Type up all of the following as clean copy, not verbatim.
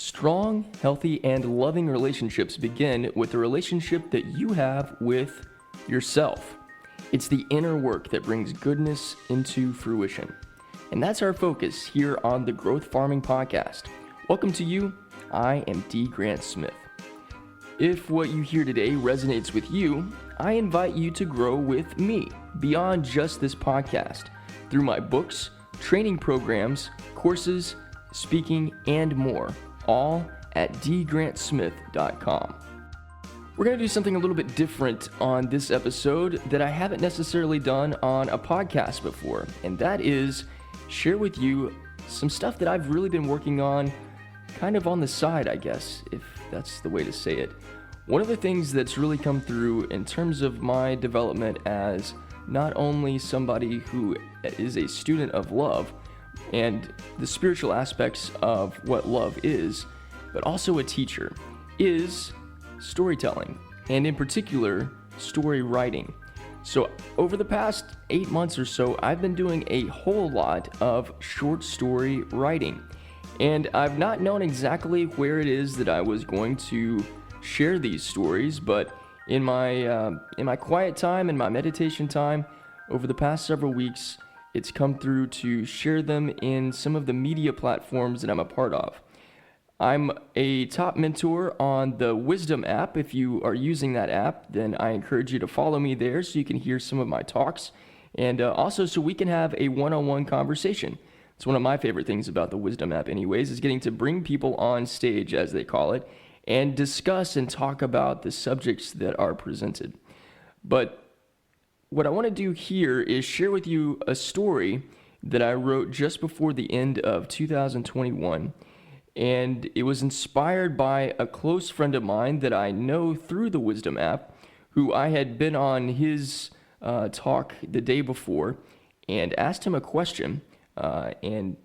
Strong, healthy, and loving relationships begin with the relationship that you have with yourself. It's the inner work that brings goodness into fruition. And that's our focus here on the Growth Farming Podcast. Welcome to you. I am D. Grant Smith. If what you hear today resonates with you, I invite you to grow with me beyond just this podcast through my books, training programs, courses, speaking, and more, all at dgrantsmith.com. We're going to do something a little bit different on this episode that I haven't necessarily done on a podcast before, and that is share with you some stuff that I've really been working on kind of on the side, I guess, if that's the way to say it. One of the things that's really come through in terms of my development as not only somebody who is a student of love and the spiritual aspects of what love is, but also a teacher, is storytelling, and in particular, story writing. So over the past 8 months or so, I've been doing a whole lot of short story writing, and I've not known exactly where it is that I was going to share these stories, but in my quiet time and my meditation time over the past several weeks, it's come through to share them in some of the media platforms that I'm a part of. I'm a top mentor on the Wisdom app. If you are using that app, then I encourage you to follow me there so you can hear some of my talks, and also so we can have a one-on-one conversation. It's one of my favorite things about the Wisdom app anyways, is getting to bring people on stage, as they call it, and discuss and talk about the subjects that are presented. But what I want to do here is share with you a story that I wrote just before the end of 2021, and it was inspired by a close friend of mine that I know through the Wisdom app, who I had been on his talk the day before and asked him a question, and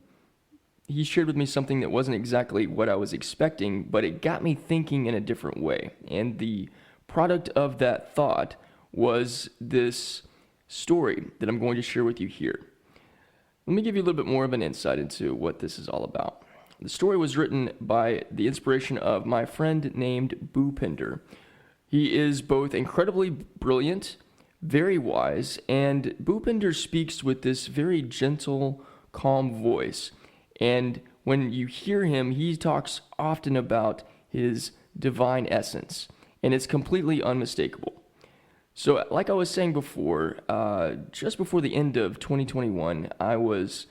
he shared with me something that wasn't exactly what I was expecting, but it got me thinking in a different way. And the product of that thought was this story that I'm going to share with you here. Let me give you a little bit more of an insight into what this is all about. The story was written by the inspiration of my friend named Bhupinder. He is both incredibly brilliant, very wise, and Bhupinder speaks with this very gentle, calm voice. And when you hear him, he talks often about his divine essence, and it's completely unmistakable. So like I was saying before, just before the end of 2021, it was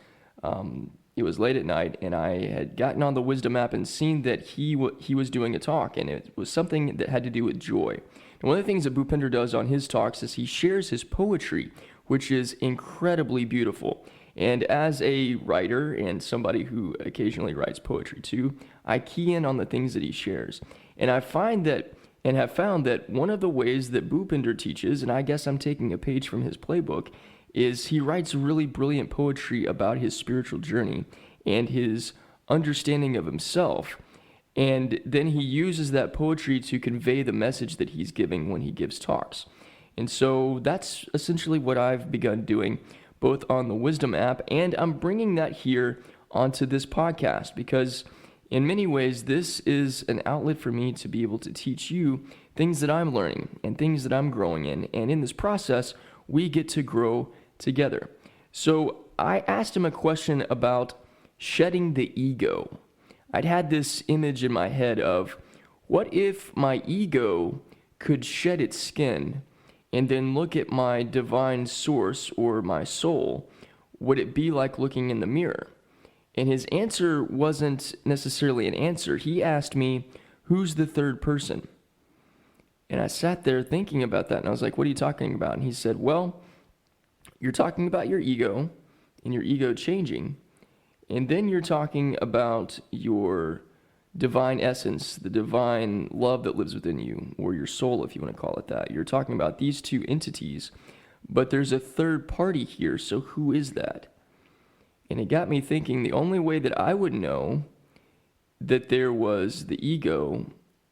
late at night, and I had gotten on the Wisdom app and seen that he was doing a talk, and it was something that had to do with joy. And one of the things that Bhupinder does on his talks is he shares his poetry, which is incredibly beautiful. And as a writer and somebody who occasionally writes poetry too, I key in on the things that he shares. And I find that, and have found that one of the ways that Bhupinder teaches, and I guess I'm taking a page from his playbook, is he writes really brilliant poetry about his spiritual journey and his understanding of himself. And then he uses that poetry to convey the message that he's giving when he gives talks. And so that's essentially what I've begun doing, both on the Wisdom app, and I'm bringing that here onto this podcast because in many ways, this is an outlet for me to be able to teach you things that I'm learning and things that I'm growing in. And in this process, we get to grow together. So I asked him a question about shedding the ego. I'd had this image in my head of, what if my ego could shed its skin and then look at my divine source or my soul? Would it be like looking in the mirror? And his answer wasn't necessarily an answer. He asked me, who's the third person? And I sat there thinking about that, and I was like, what are you talking about? And he said, well, you're talking about your ego and your ego changing, and then you're talking about your divine essence, the divine love that lives within you, or your soul, if you want to call it that. You're talking about these two entities, but there's a third party here, so who is that? And it got me thinking, the only way that I would know that there was the ego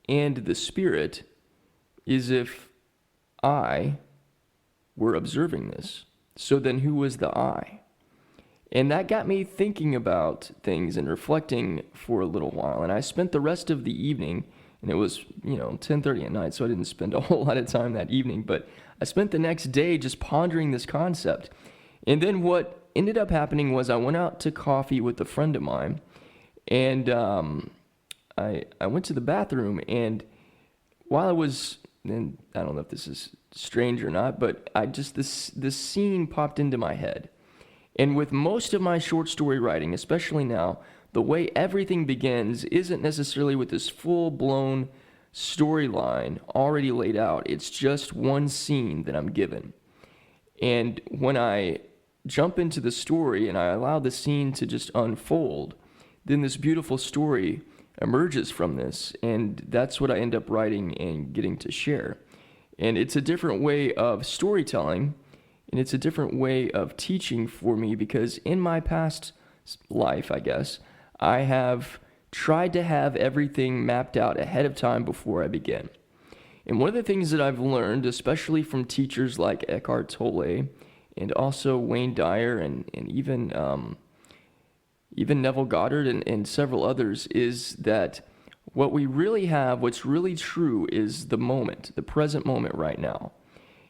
and the spirit is if I were observing this. So then who was the I? And that got me thinking about things and reflecting for a little while. And I spent the rest of the evening, and it was, 10:30 at night, so I didn't spend a whole lot of time that evening, but I spent the next day just pondering this concept. And then what ended up happening was I went out to coffee with a friend of mine, and I went to the bathroom, and while I was, and I don't know if this is strange or not, but this scene popped into my head. And with most of my short story writing, especially now, the way everything begins isn't necessarily with this full-blown storyline already laid out. It's just one scene that I'm given. And when I jump into the story and I allow the scene to just unfold, then this beautiful story emerges from this, and that's what I end up writing and getting to share. And it's a different way of storytelling, and it's a different way of teaching for me, because in my past life, I guess, I have tried to have everything mapped out ahead of time before I begin. And one of the things that I've learned, especially from teachers like Eckhart Tolle and also Wayne Dyer and even Neville Goddard and several others, is that what we really have, what's really true, is the moment, the present moment right now.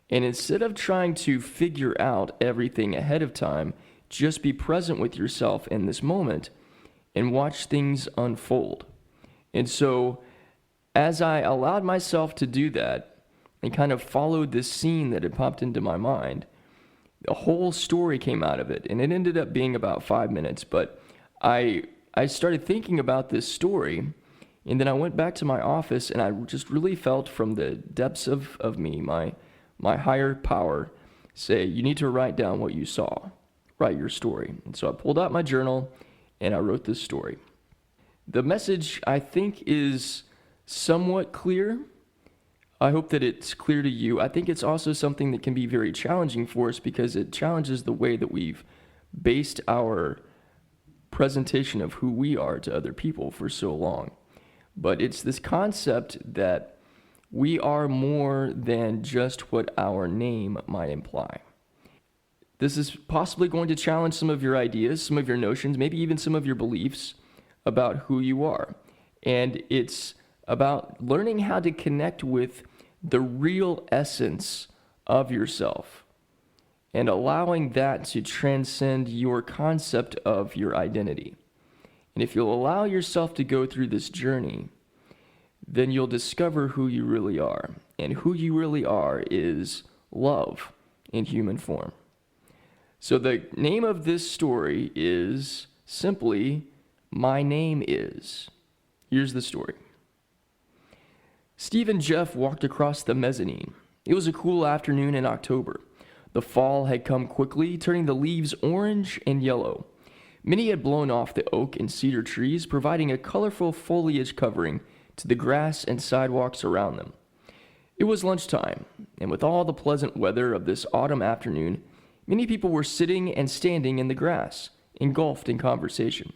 And instead of trying to figure out everything ahead of time, just be present with yourself in this moment and watch things unfold. And so, as I allowed myself to do that and kind of followed this scene that had popped into my mind, a whole story came out of it. And it ended up being about 5 minutes, but I started thinking about this story, and then I went back to my office, and I just really felt from the depths of me, my higher power, say, you need to write down what you saw. Write your story. And so I pulled out my journal, and I wrote this story. The message, I think, is somewhat clear. I hope that it's clear to you. I think it's also something that can be very challenging for us, because it challenges the way that we've based our presentation of who we are to other people for so long. But it's this concept that we are more than just what our name might imply. This is possibly going to challenge some of your ideas, some of your notions, maybe even some of your beliefs about who you are. And it's about learning how to connect with the real essence of yourself and allowing that to transcend your concept of your identity. And if you'll allow yourself to go through this journey, then you'll discover who you really are. And who you really are is love in human form. So the name of this story is simply My Name Is. Here's the story. Steve and Jeff walked across the mezzanine. It was a cool afternoon in October. The fall had come quickly, turning the leaves orange and yellow. Many had blown off the oak and cedar trees, providing a colorful foliage covering to the grass and sidewalks around them. It was lunchtime, and with all the pleasant weather of this autumn afternoon, many people were sitting and standing in the grass, engulfed in conversation.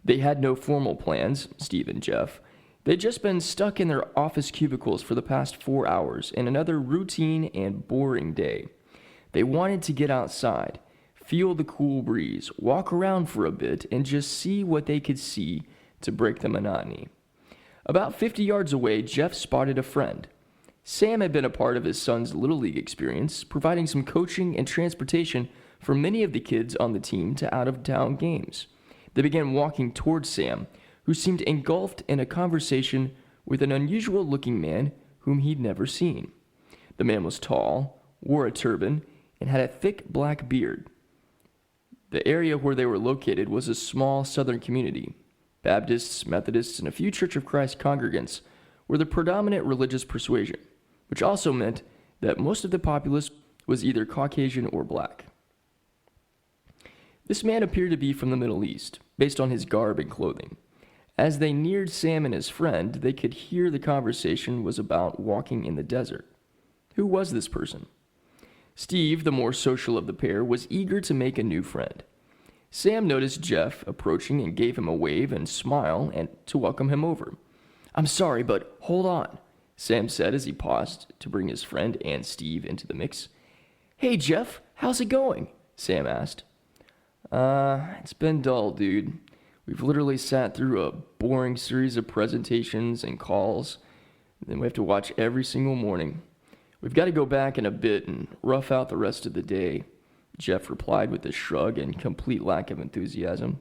They had no formal plans, Steve and Jeff. They'd just been stuck in their office cubicles for the past 4 hours in another routine and boring day. They wanted to get outside, feel the cool breeze, walk around for a bit, and just see what they could see to break the monotony. About 50 yards away, Jeff spotted a friend. Sam had been a part of his son's Little League experience, providing some coaching and transportation for many of the kids on the team to out-of-town games. They began walking towards Sam, who seemed engulfed in a conversation with an unusual-looking man whom he'd never seen. The man was tall, wore a turban, and had a thick black beard. The area where they were located was a small southern community. Baptists, Methodists, and a few Church of Christ congregants were the predominant religious persuasion, which also meant that most of the populace was either Caucasian or black. This man appeared to be from the Middle East, based on his garb and clothing. As they neared Sam and his friend, they could hear the conversation was about walking in the desert. Who was this person? Steve, the more social of the pair, was eager to make a new friend. Sam noticed Jeff approaching and gave him a wave and smile and to welcome him over. "I'm sorry, but hold on," Sam said as he paused to bring his friend and Steve into the mix. "Hey, Jeff, how's it going?" Sam asked. It's been dull, dude. We've literally sat through a boring series of presentations and calls, and then we have to watch every single morning. We've got to go back in a bit and rough out the rest of the day, Jeff replied with a shrug and complete lack of enthusiasm.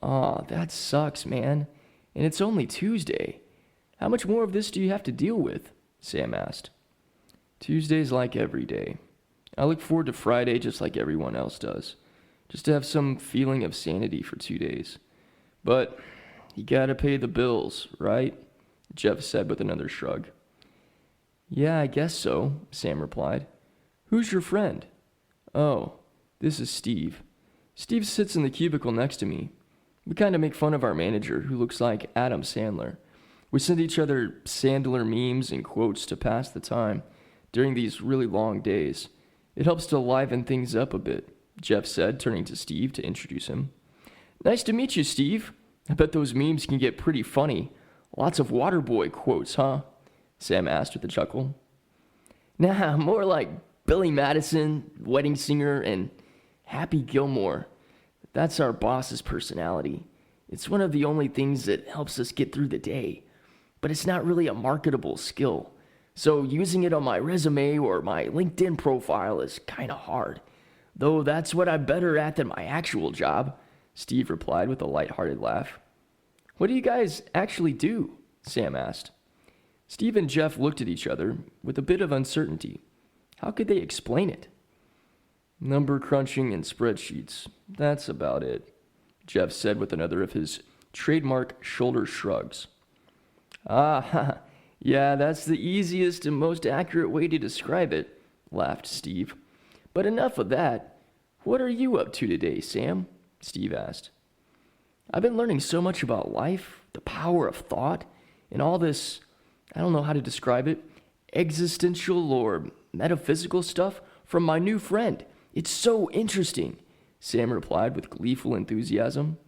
Aw, that sucks, man. And it's only Tuesday. How much more of this do you have to deal with? Sam asked. Tuesday's like every day. I look forward to Friday just like everyone else does. Just to have some feeling of sanity for 2 days. But you gotta pay the bills, right? Jeff said with another shrug. Yeah, I guess so, Sam replied. Who's your friend? Oh, this is Steve. Steve sits in the cubicle next to me. We kind of make fun of our manager, who looks like Adam Sandler. We send each other Sandler memes and quotes to pass the time during these really long days. It helps to liven things up a bit, Jeff said, turning to Steve to introduce him. Nice to meet you, Steve. I bet those memes can get pretty funny. Lots of Waterboy quotes, huh? Sam asked with a chuckle. Nah, more like Billy Madison, Wedding Singer, and Happy Gilmore. That's our boss's personality. It's one of the only things that helps us get through the day. But it's not really a marketable skill. So using it on my resume or my LinkedIn profile is kind of hard. Though that's what I'm better at than my actual job, Steve replied with a lighthearted laugh. What do you guys actually do? Sam asked. Steve and Jeff looked at each other with a bit of uncertainty. How could they explain it? Number crunching and spreadsheets. That's about it, Jeff said with another of his trademark shoulder shrugs. Ah, yeah, that's the easiest and most accurate way to describe it, laughed Steve. But enough of that. What are you up to today, Sam? Steve asked. I've been learning so much about life, the power of thought, and all this, I don't know how to describe it, existential or metaphysical stuff from my new friend. It's so interesting, Sam replied with gleeful enthusiasm.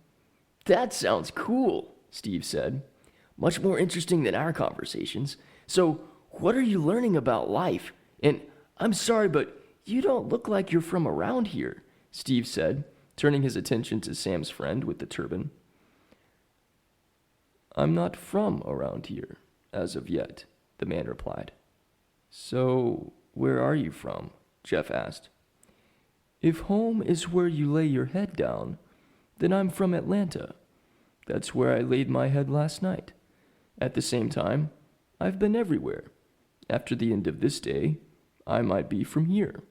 That sounds cool, Steve said. Much more interesting than our conversations. So, what are you learning about life? And I'm sorry, but you don't look like you're from around here, Steve said, turning his attention to Sam's friend with the turban. I'm not from around here, as of yet, the man replied. So, where are you from? Jeff asked. If home is where you lay your head down, then I'm from Atlanta. That's where I laid my head last night. At the same time, I've been everywhere. After the end of this day, I might be from here.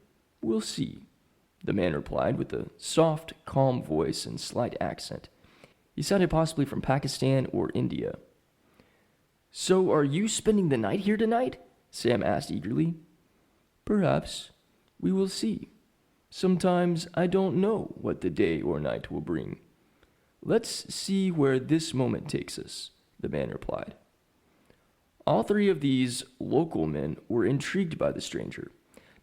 We'll see, the man replied with a soft, calm voice and slight accent. He sounded possibly from Pakistan or India. So are you spending the night here tonight? Sam asked eagerly. Perhaps. We will see. Sometimes I don't know what the day or night will bring. Let's see where this moment takes us, the man replied. All three of these local men were intrigued by the stranger.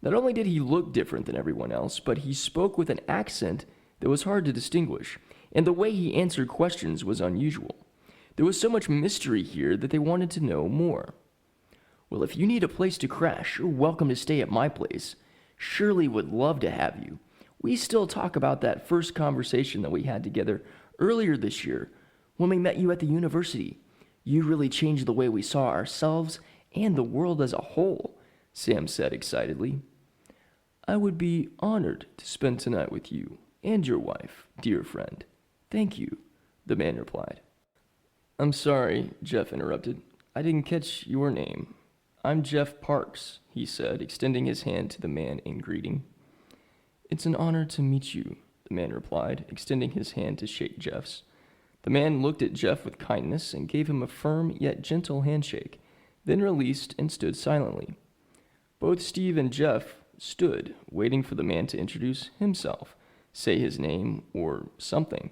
Not only did he look different than everyone else, but he spoke with an accent that was hard to distinguish, and the way he answered questions was unusual. There was so much mystery here that they wanted to know more. Well, if you need a place to crash, you're welcome to stay at my place. Shirley would love to have you. We still talk about that first conversation that we had together earlier this year when we met you at the university. You really changed the way we saw ourselves and the world as a whole, Sam said excitedly. I would be honored to spend tonight with you and your wife, dear friend. Thank you, the man replied. I'm sorry, Jeff interrupted. I didn't catch your name. I'm Jeff Parks, he said, extending his hand to the man in greeting. It's an honor to meet you, the man replied, extending his hand to shake Jeff's. The man looked at Jeff with kindness and gave him a firm yet gentle handshake, then released and stood silently. Both Steve and Jeff stood, waiting for the man to introduce himself, say his name, or something.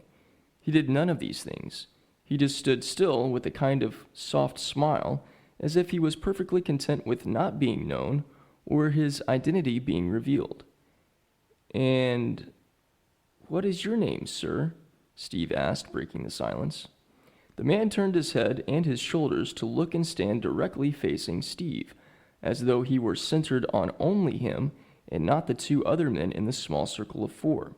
He did none of these things. He just stood still with a kind of soft smile, as if he was perfectly content with not being known or his identity being revealed. And what is your name, sir? Steve asked, breaking the silence. The man turned his head and his shoulders to look and stand directly facing Steve, as though he were centered on only him and not the two other men in the small circle of four.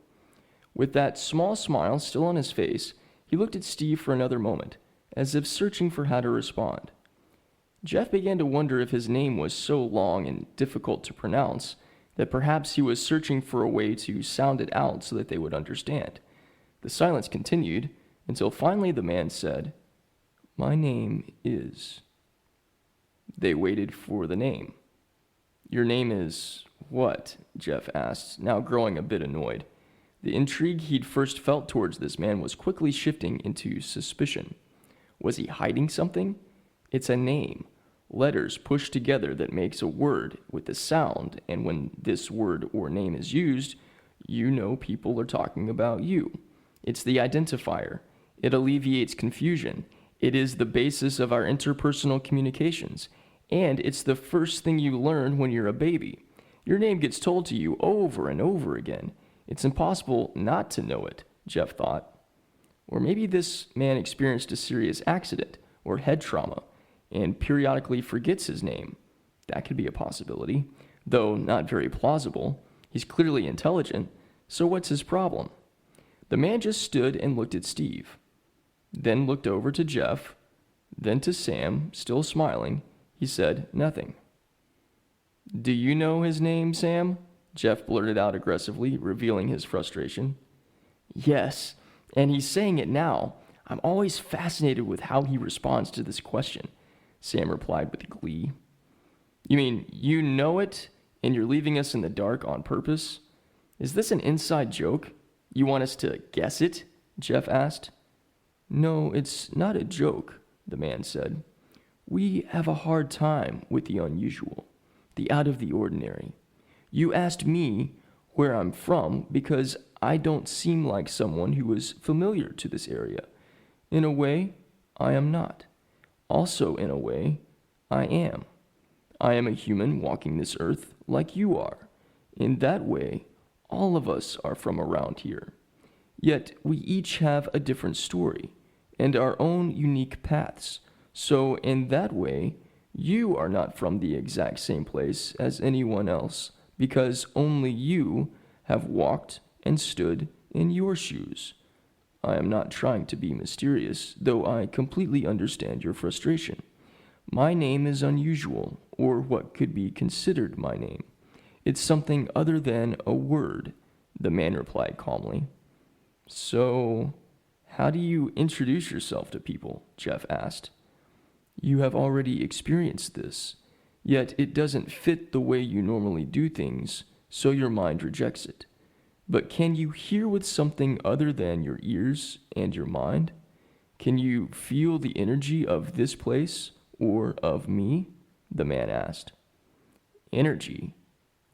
With that small smile still on his face, he looked at Steve for another moment, as if searching for how to respond. Jeff began to wonder if his name was so long and difficult to pronounce that perhaps he was searching for a way to sound it out so that they would understand. The silence continued until finally the man said, "My name is." They waited for the name. "Your name is what?" Jeff asked, now growing a bit annoyed. The intrigue he'd first felt towards this man was quickly shifting into suspicion. Was he hiding something? It's a name, letters pushed together that makes a word with a sound, and when this word or name is used, you know people are talking about you. It's the identifier. It alleviates confusion. It is the basis of our interpersonal communications, and it's the first thing you learn when you're a baby. Your name gets told to you over and over again. It's impossible not to know it, Jeff thought. Or maybe this man experienced a serious accident or head trauma and periodically forgets his name. That could be a possibility, though not very plausible. He's clearly intelligent, so what's his problem? The man just stood and looked at Steve, then looked over to Jeff, then to Sam, still smiling. He said nothing. "Do you know his name, Sam?" Jeff blurted out aggressively, revealing his frustration. "Yes, and he's saying it now. I'm always fascinated with how he responds to this question," Sam replied with glee. "You mean you know it, and you're leaving us in the dark on purpose? Is this an inside joke? You want us to guess it?" Jeff asked. "No, it's not a joke," the man said. "We have a hard time with the unusual, the out of the ordinary. You asked me where I'm from because I don't seem like someone who is familiar to this area. In a way, I am not. Also, in a way, I am. I am a human walking this earth like you are. In that way, all of us are from around here. Yet we each have a different story and our own unique paths. So in that way, you are not from the exact same place as anyone else because only you have walked and stood in your shoes. I am not trying to be mysterious, though I completely understand your frustration. My name is unusual, or what could be considered my name. It's something other than a word," the man replied calmly. "So, how do you introduce yourself to people?" Jeff asked. "You have already experienced this, yet it doesn't fit the way you normally do things, so your mind rejects it. But can you hear with something other than your ears and your mind? Can you feel the energy of this place or of me?" the man asked. "Energy?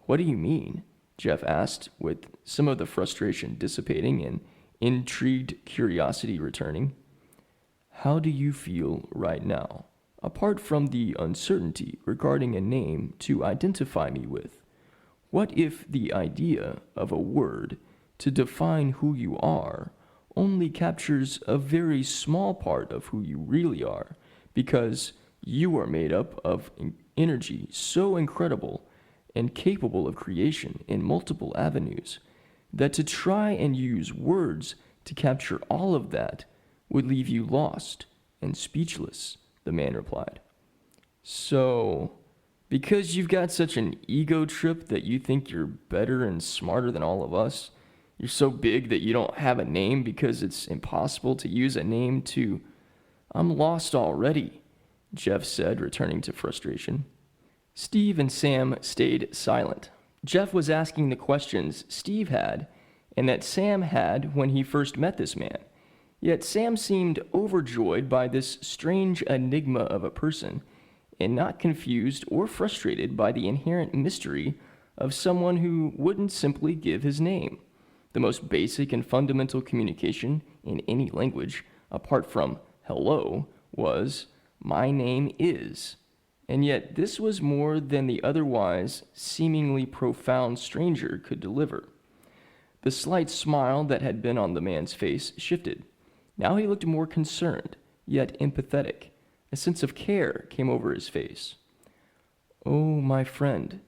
What do you mean?" Jeff asked, with some of the frustration dissipating and intrigued curiosity returning. "How do you feel right now, apart from the uncertainty regarding a name to identify me with? What if the idea of a word to define who you are only captures a very small part of who you really are, because you are made up of energy so incredible and capable of creation in multiple avenues that to try and use words to capture all of that would leave you lost and speechless," the man replied. "So, because you've got such an ego trip that you think you're better and smarter than all of us, you're so big that you don't have a name because it's impossible to use a name to—" "I'm lost already," Jeff said, returning to frustration. Steve and Sam stayed silent. Jeff was asking the questions Steve had and that Sam had when he first met this man. Yet Sam seemed overjoyed by this strange enigma of a person and not confused or frustrated by the inherent mystery of someone who wouldn't simply give his name. The most basic and fundamental communication in any language, apart from hello, was, "My name is." And yet this was more than the otherwise seemingly profound stranger could deliver. The slight smile that had been on the man's face shifted. Now he looked more concerned, yet empathetic. A sense of care came over his face. "Oh, my friend,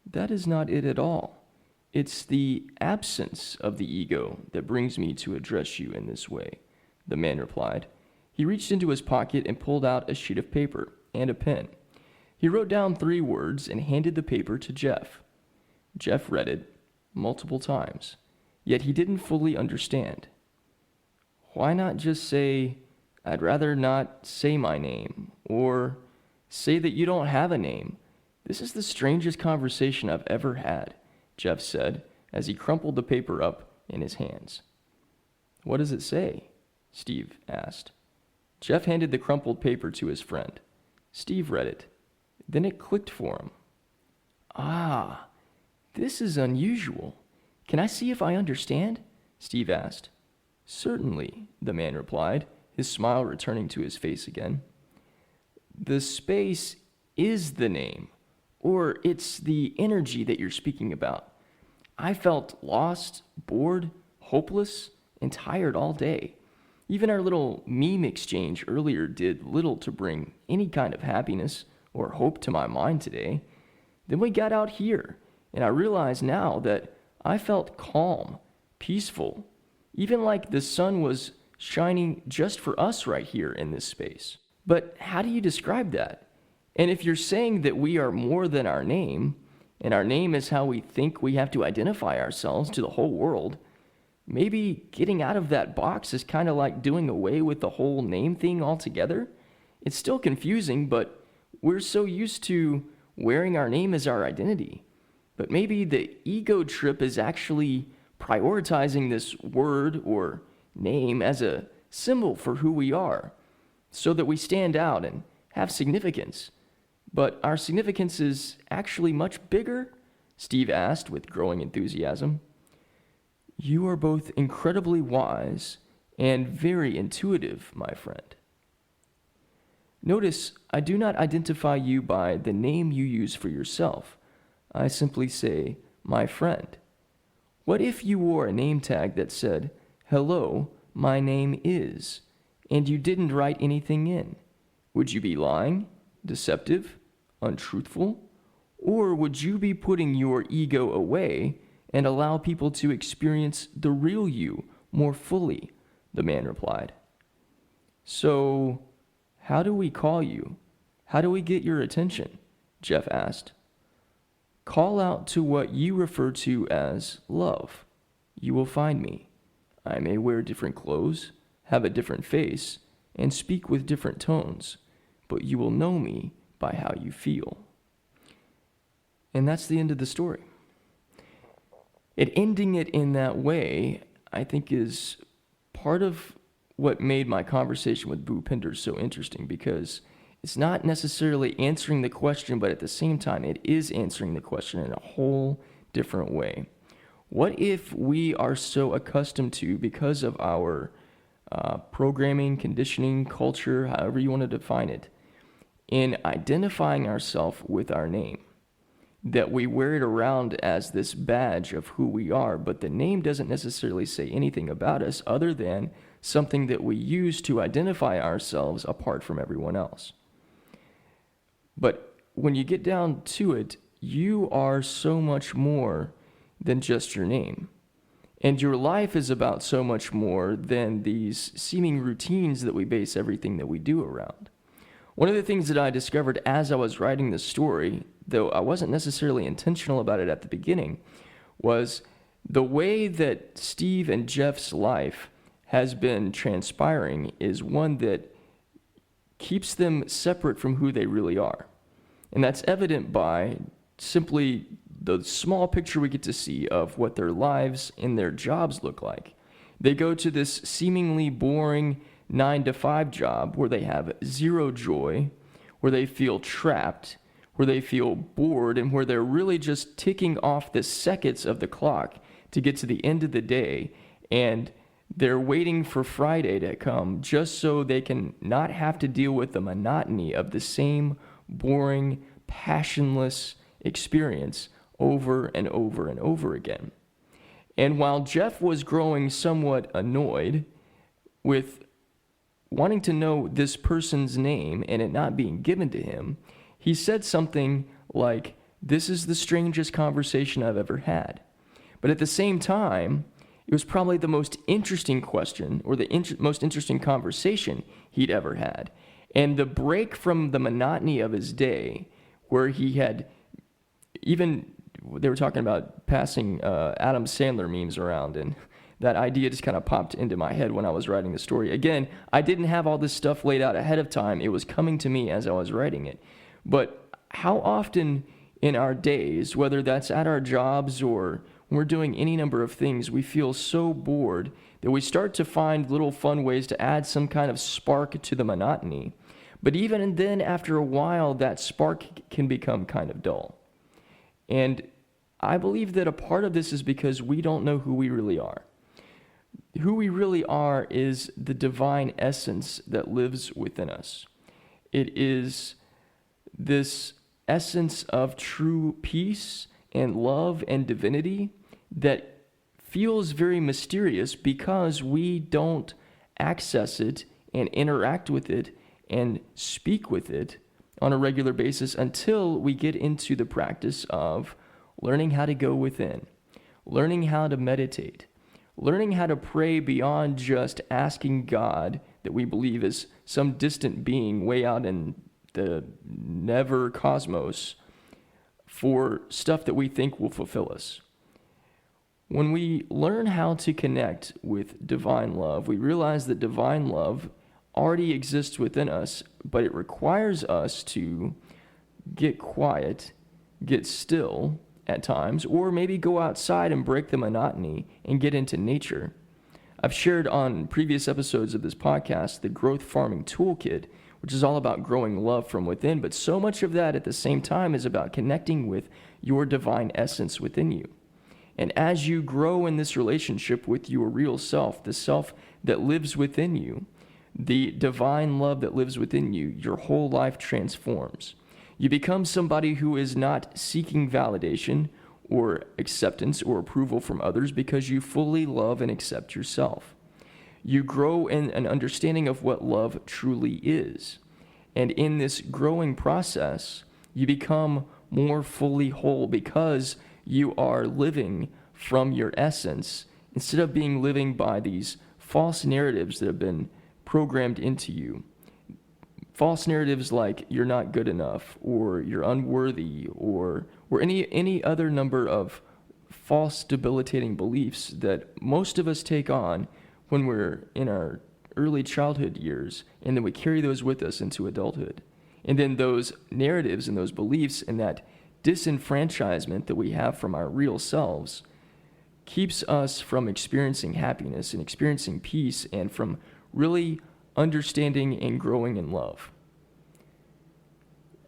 that is not it at all. It's the absence of the ego that brings me to address you in this way, the man replied. He reached into his pocket and pulled out a sheet of paper and a pen. He wrote down 3 words and handed the paper to Jeff. Jeff read it multiple times, yet he didn't fully understand. Why not just say, I'd rather not say my name, or say that you don't have a name? This is the strangest conversation I've ever had, Jeff said as he crumpled the paper up in his hands. What does it say? Steve asked. Jeff handed the crumpled paper to his friend. Steve read it. Then it clicked for him. Ah, this is unusual. Can I see if I understand? Steve asked. Certainly, the man replied, his smile returning to his face again. The space is the name, or it's the energy that you're speaking about. I felt lost, bored, hopeless, and tired all day. Even our little meme exchange earlier did little to bring any kind of happiness or hope to my mind today. Then we got out here, and I realize now that I felt calm, peaceful, even like the sun was shining just for us right here in this space. But how do you describe that? And if you're saying that we are more than our name, and our name is how we think we have to identify ourselves to the whole world, maybe getting out of that box is kind of like doing away with the whole name thing altogether? It's still confusing, but we're so used to wearing our name as our identity. But maybe the ego trip is actually prioritizing this word or name as a symbol for who we are, so that we stand out and have significance. But our significance is actually much bigger? Steve asked with growing enthusiasm. You are both incredibly wise and very intuitive, my friend. Notice, I do not identify you by the name you use for yourself. I simply say, my friend. What if you wore a name tag that said, hello, my name is, and you didn't write anything in? Would you be lying, deceptive, untruthful? Or would you be putting your ego away and allow people to experience the real you more fully? The man replied. So, how do we call you? How do we get your attention? Jeff asked. Call out to what you refer to as love. You will find me. I may wear different clothes, have a different face, and speak with different tones, but you will know me by how you feel. And that's the end of the story. Ending it in that way, I think, is part of what made my conversation with Bhupinder so interesting, because it's not necessarily answering the question, but at the same time, it is answering the question in a whole different way. What if we are so accustomed to, because of our programming, conditioning, culture, however you want to define it, in identifying ourselves with our name, that we wear it around as this badge of who we are, but the name doesn't necessarily say anything about us other than something that we use to identify ourselves apart from everyone else. But when you get down to it, you are so much more than just your name. And your life is about so much more than these seeming routines that we base everything that we do around. One of the things that I discovered as I was writing this story, though I wasn't necessarily intentional about it at the beginning, was the way that Steve and Jeff's life has been transpiring is one that keeps them separate from who they really are. And that's evident by simply the small picture we get to see of what their lives and their jobs look like. They go to this seemingly boring 9-to-5 job where they have zero joy, where they feel trapped, where they feel bored, and where they're really just ticking off the seconds of the clock to get to the end of the day, and they're waiting for Friday to come just so they can not have to deal with the monotony of the same boring, passionless experience over and over and over again. And while Jeff was growing somewhat annoyed with wanting to know this person's name and it not being given to him, he said something like, "This is the strangest conversation I've ever had." But at the same time, it was probably the most interesting question or the most interesting conversation he'd ever had. And the break from the monotony of his day, where he had they were talking about passing Adam Sandler memes around, and that idea just kind of popped into my head when I was writing the story. Again, I didn't have all this stuff laid out ahead of time. It was coming to me as I was writing it. But how often in our days, whether that's at our jobs or when we're doing any number of things, we feel so bored that we start to find little fun ways to add some kind of spark to the monotony. But even then, after a while, that spark can become kind of dull. And I believe that a part of this is because we don't know who we really are. Who we really are is the divine essence that lives within us. It is this essence of true peace and love and divinity that feels very mysterious because we don't access it and interact with it and speak with it on a regular basis until we get into the practice of learning how to go within, learning how to meditate, learning how to pray beyond just asking God that we believe is some distant being way out in the never cosmos for stuff that we think will fulfill us. When we learn how to connect with divine love, we realize that divine love already exists within us, but it requires us to get quiet, get still at times, or maybe go outside and break the monotony and get into nature. I've shared on previous episodes of this podcast the Growth Farming Toolkit, which is all about growing love from within, but so much of that at the same time is about connecting with your divine essence within you. And as you grow in this relationship with your real self, the self that lives within you, the divine love that lives within you, your whole life transforms. You become somebody who is not seeking validation or acceptance or approval from others because you fully love and accept yourself. You grow in an understanding of what love truly is. And in this growing process, you become more fully whole because you are living from your essence instead of being living by these false narratives that have been programmed into you. False narratives like you're not good enough or you're unworthy or any other number of false debilitating beliefs that most of us take on when we're in our early childhood years, and then we carry those with us into adulthood. And then those narratives and those beliefs and that disenfranchisement that we have from our real selves keeps us from experiencing happiness and experiencing peace and from really understanding and growing in love.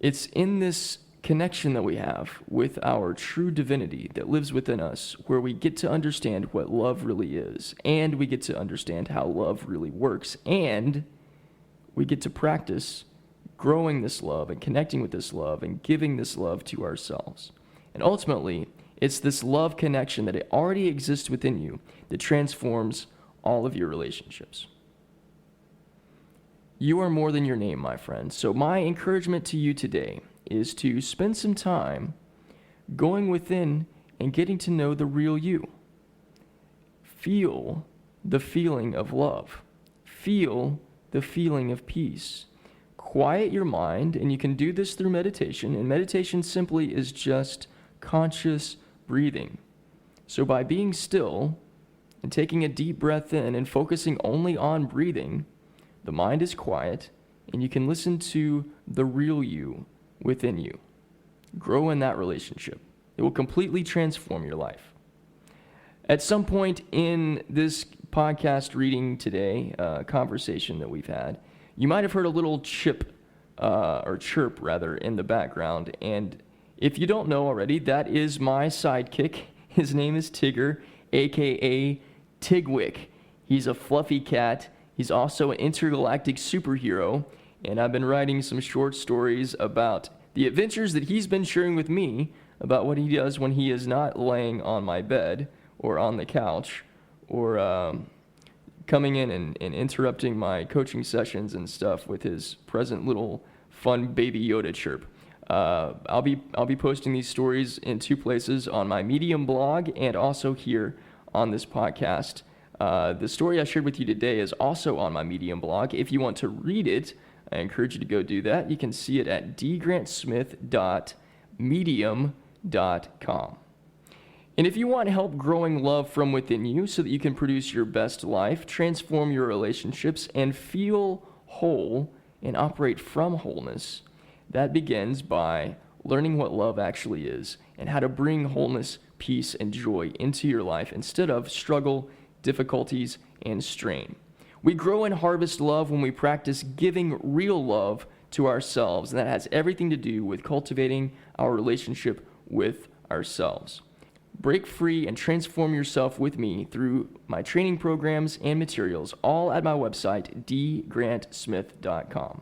It's in this connection that we have with our true divinity that lives within us where we get to understand what love really is, and we get to understand how love really works, and we get to practice growing this love and connecting with this love and giving this love to ourselves. And ultimately, it's this love connection that it already exists within you that transforms all of your relationships. You are more than your name, my friend. So my encouragement to you today is to spend some time going within and getting to know the real you. Feel the feeling of love. Feel the feeling of peace. Quiet your mind, and you can do this through meditation. And meditation simply is just conscious breathing. So by being still and taking a deep breath in and focusing only on breathing, the mind is quiet, and you can listen to the real you within you. Grow in that relationship. It will completely transform your life. At some point in this podcast reading today, conversation that we've had, you might have heard a little chirp in the background. And if you don't know already, that is my sidekick. His name is Tigger, aka Tigwick. He's a fluffy cat. He's also an intergalactic superhero, and I've been writing some short stories about the adventures that he's been sharing with me about what he does when he is not laying on my bed or on the couch or coming in and interrupting my coaching sessions and stuff with his present little fun baby Yoda chirp. I'll be posting these stories in two places, on my Medium blog and also here on this podcast. The story I shared with you today is also on my Medium blog. If you want to read it, I encourage you to go do that. You can see it at dgrantsmith.medium.com. And if you want help growing love from within you so that you can produce your best life, transform your relationships, and feel whole and operate from wholeness, that begins by learning what love actually is and how to bring wholeness, peace, and joy into your life instead of struggle, difficulties, and strain. We grow and harvest love when we practice giving real love to ourselves, and that has everything to do with cultivating our relationship with ourselves. Break free and transform yourself with me through my training programs and materials, all at my website, dgrantsmith.com.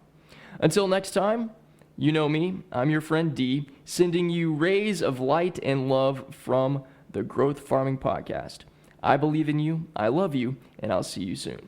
Until next time, you know me, I'm your friend D, sending you rays of light and love from the Growth Farming Podcast. I believe in you, I love you, and I'll see you soon.